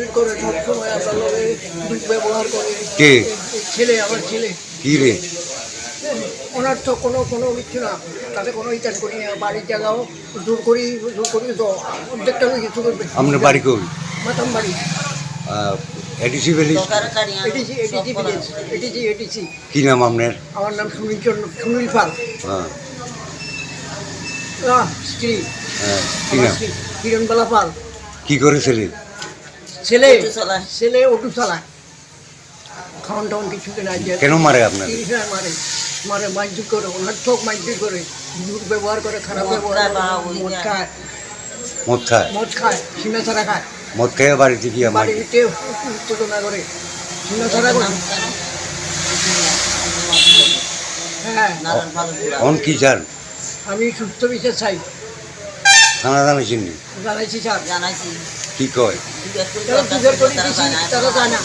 মারপিট করে সবসময় আমরা লোকে দুর্ব্যবহার করে। কে? ছেলে, আমার ছেলে। কি রে? ওনার তো কোনো কোনো কিছু না, তাতে কোনো ইচ্ছা করি না। বাড়ির জায়গাও জোর করি তো অর্ধেকটা লোক কিছু করবে। আপনার বাড়ি কই? মাতাম বাড়ি, এডিসি ভ্যালিস। এটিসি। কি নাম আপনার? আমার নাম সুনীল পাল। হ্যাঁ স্ত্রী হ্যাঁ, কি আমার নাম? স্ত্রী কিরণবালা পাল। কি করেছিলেন? ছেলে অটো চালায়, খাওয়ান টাউন কিছু কেনা যায়। কেন মারে আপনার? মারে মারধর করে, অনর্থক মারধর করে, দুর্ব্যবহার করে, খারাপ ব্যবহার করে। মদ খায় সীমা ছাড়া খায়। মদ খেয়ে বাড়িতে গিয়ে আমার বাড়িতে উত্তেজনা করে, সীমা ছাড়া করে। হ্যাঁ, অন কি চান? আমি সুস্থ বিচার চাই। থানা জানাইছেন? জানাইছি স্যার, জানাইছি কি কয়? তারা জিজ্ঞেস করে দিছি, তারা জানা।